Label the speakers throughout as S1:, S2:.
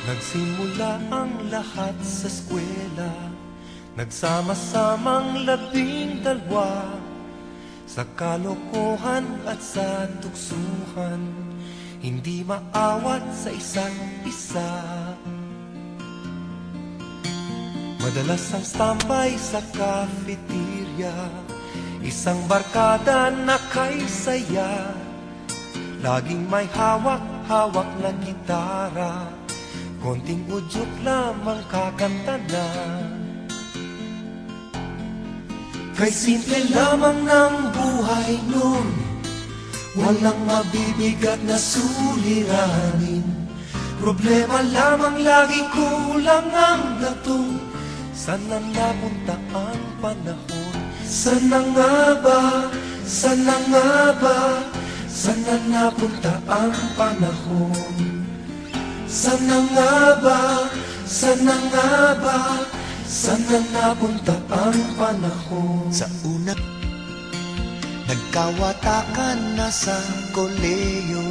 S1: Nagsimula ang lahat sa eskwela, nagsama-samang 12 sa kalokohan at sa tuksuhan, hindi maawat sa isa't isa. Madalas ang standby sa cafeteria, isang barkada na kay saya, laging may hawak-hawak na gitara, konting udyok lamang kakanta na. Kay simple lamang ng buhay nun, walang mabibigat na suliranin. Problema lamang lagi kulang ang latong, saan na napunta ang panahon? Sana nga ba, sana nga ba, saan na napunta ang panahon? Sana nga ba, sana nga ba, saan na napunta ang panahon?
S2: Sa una, nagkawatakan na sa koleyo,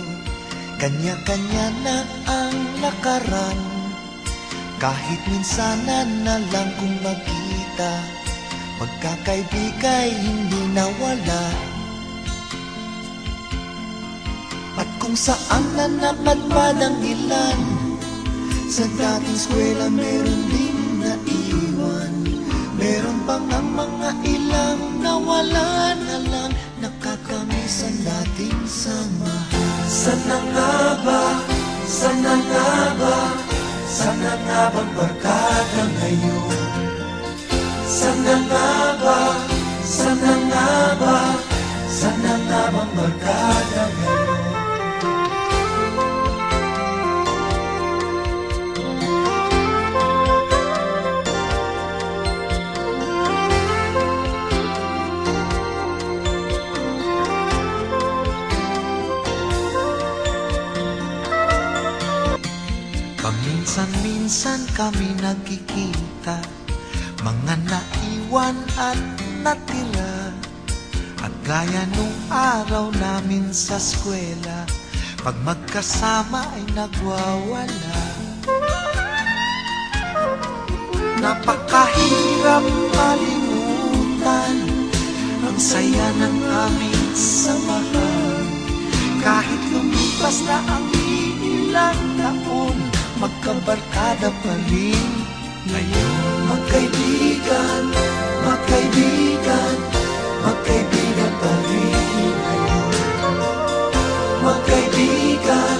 S2: kanya-kanya na ang lakaran. Kahit minsanan na lang kung magkita, pagkakaibigay hindi nawala. At kung saan na napadpad ang ilan, sa dating eskwela meron din naiwan. Meron pang ang mga ilang nawala na lang, nakakamiss ang dating samahan.
S1: Sana nga ba, sana nga ba, sana nga bang barkada ngayon? Sana nga ba, sana nga ba, sana nga bang barkada ngayon?
S2: Paminsan-minsan kami nagkikita, mga naiwan at natira. At gaya nung araw namin sa eskwela, pag magkasama ay nagwawala. Napakahirap malimutan ang saya ng aming samahan. Kahit lumipas na ang ilang taon, magkabarkada pa rin ngayon.
S1: Magkaibigan, magkaibigan, magkaibigan pa rin ngayon. Magkaibigan,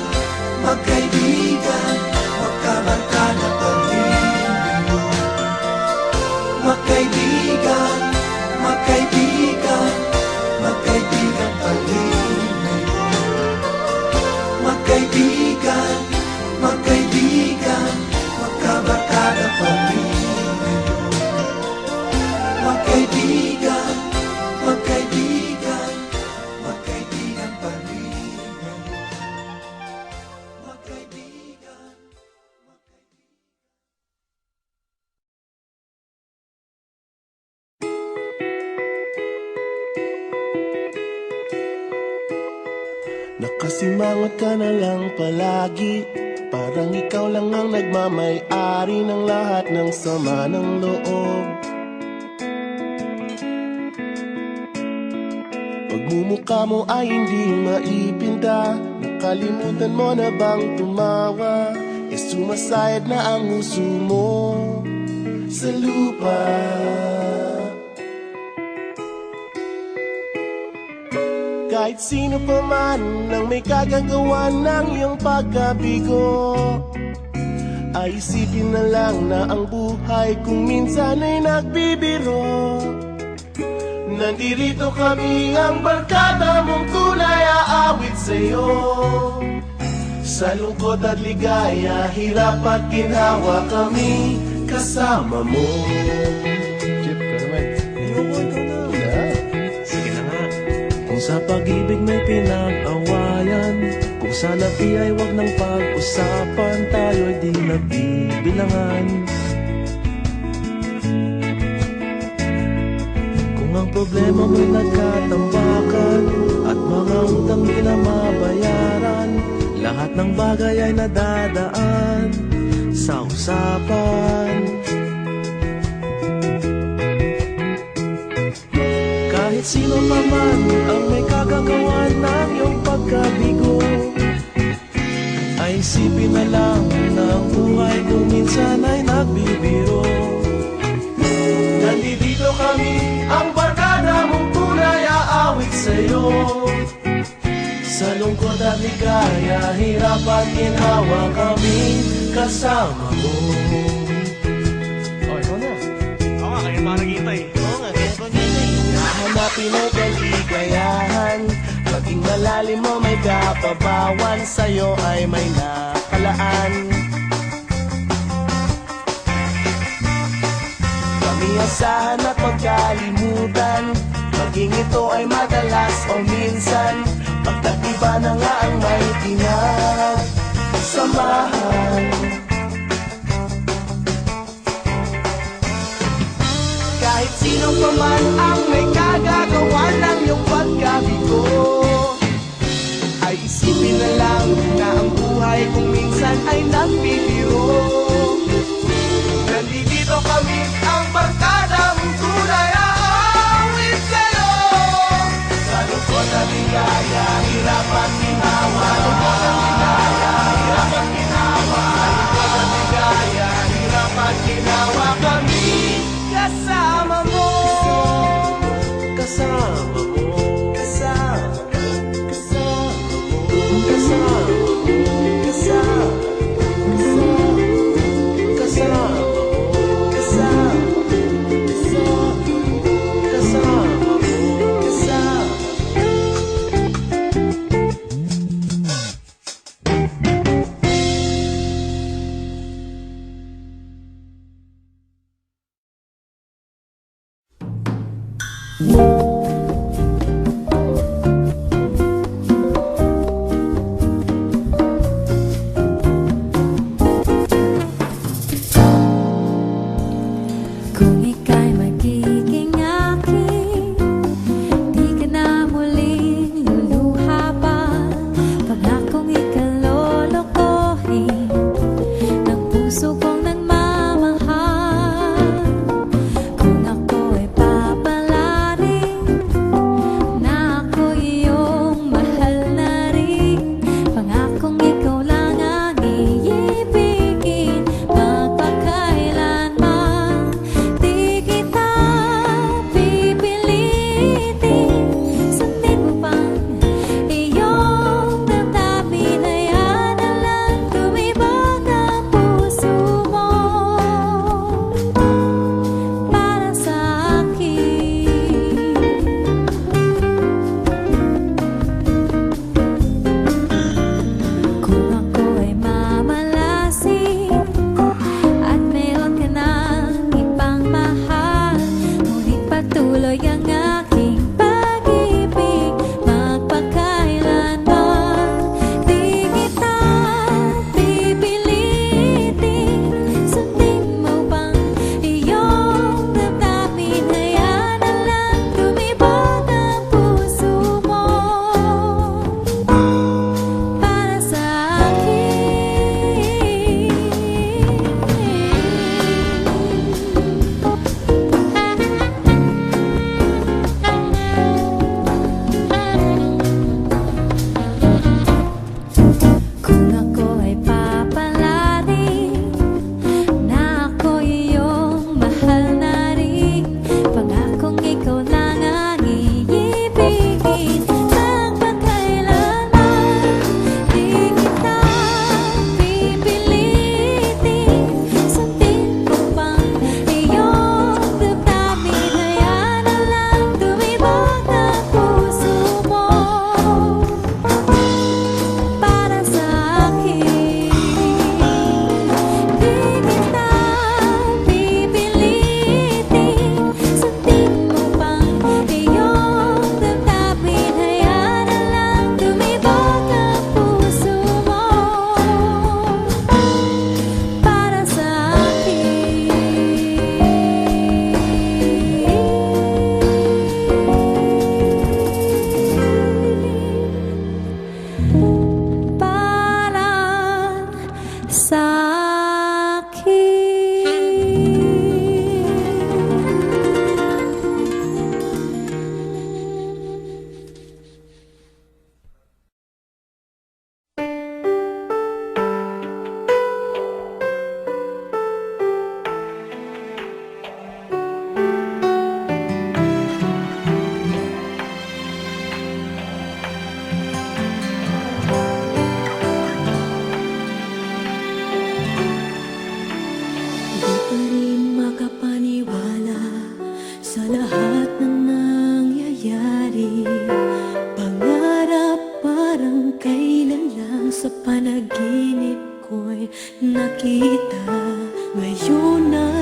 S1: magkaibigan, magkabarkada pa rin ngayon. Magkaibigan, magkaibigan, magkaibigan pa rin ngayon. Magkaibigan, magkaibigan, magkabarkada pa rin ngayon. Magkaibigan, magkaibigan, magkaibigan pa rin ngayon. Magkaibigan,
S3: Nakasimangot ka na lang palagi, parang ikaw lang ang nagmamay-ari ng lahat ng sama ng loob. Pagmumukha mo ay hindi maipinta, nakalimutan mo na bang tumawa? Sumasayad na ang uso mo sa lupa. Kahit sino pa man ang may kagagawa ng iyong pagkabigo, ay isipin na lang na ang buhay kung minsan ay nagbibiro. Nandirito kami ang barkada mong tunay aawit sa'yo. Sa lungkot at ligaya, hirap at ginhawa kami kasama mo. Chip ka naman. Sige na nga. Kung sa pag-ibig may pinag-awayan, kung sa labi ay wag ng pag-usapan, tayo ay di nagbibilangan. Kung ang problema mo'y nagkatambakan at mga utang di na mabayaran, lahat ng bagay ay nadadaan sa usapan. Kahit sino pa man ang may kagagawa ng iyong pagkabigo, ay isipin na lang na ang buhay kung minsan ay nagbibiro. Nandito kami, ang barkada mong tunay aawit sa'yo. Sa lungkot at ligaya, hirap at ginhawa kami kasama mo. Oh, ikaw na. Oo nga, kaya pa naghihintay. Oo nga, kaya pa naghihintay. Nahanapin ay kaligayahan, maging malalim mo may kapabawan, sa'yo ay may nakalaan. Kamiyasahan at pagkalimutan, maging ito ay madalas o minsan, pagkatiba na nga ang may pinagsamahan. Kahit sino pa man ang may kagagawa ng iyong pagkabigo, ay isipin na lang na ang buhay kung minsan ay nagbibiro. Nandito kami, ang barkada mong tunay aawit sa'yo. Sa lungkot at ligaya, hirap at ginhawa. Sa lungkot at ligaya, hirap at ginhawa. Sa lungkot at ligaya, hirap at ginhawa kami kasama mo. Kasama mo. Kasama mo. Kasama mo. Kasama mo. Kasama mo.
S4: Kung ika'y magiging akin, di ka na muling luluha pa. Pangakong ikalolokohin ng puso kong nagmamahal. Kung ako'y papalarin na ako iyong mahal na rin, pangakong ikaw lang ang iibigin magpakailanman. Di kita pipilitin, sundin mo pang iyong damdamin. Hayaan na lang tumibag ang puso mo para sa akin. Kung ako ay mamalasin at meron ka ng ibang mahal, ngunit patuloy ang aking pag-ibig magpakailanman. Di kita pipilitin, sundin mo bang iyong damdamin. Hayaan na lang tumibag ang puso mo para sa Kung ako ay papalarin na ako iyong mahal na rin, pangakong ikaw lang ang iibigin magpakailanman. Di kita pipilitin, sundin mo bang iyong damdamin. Hayaan na lang tumibag ang puso mo para sa akin. Di kita pipilitin, sundin mo bang iyong damdamin. Hayaan na lang tumibag ang puso mo para sa akin. Para sa nakita. Ngayon ay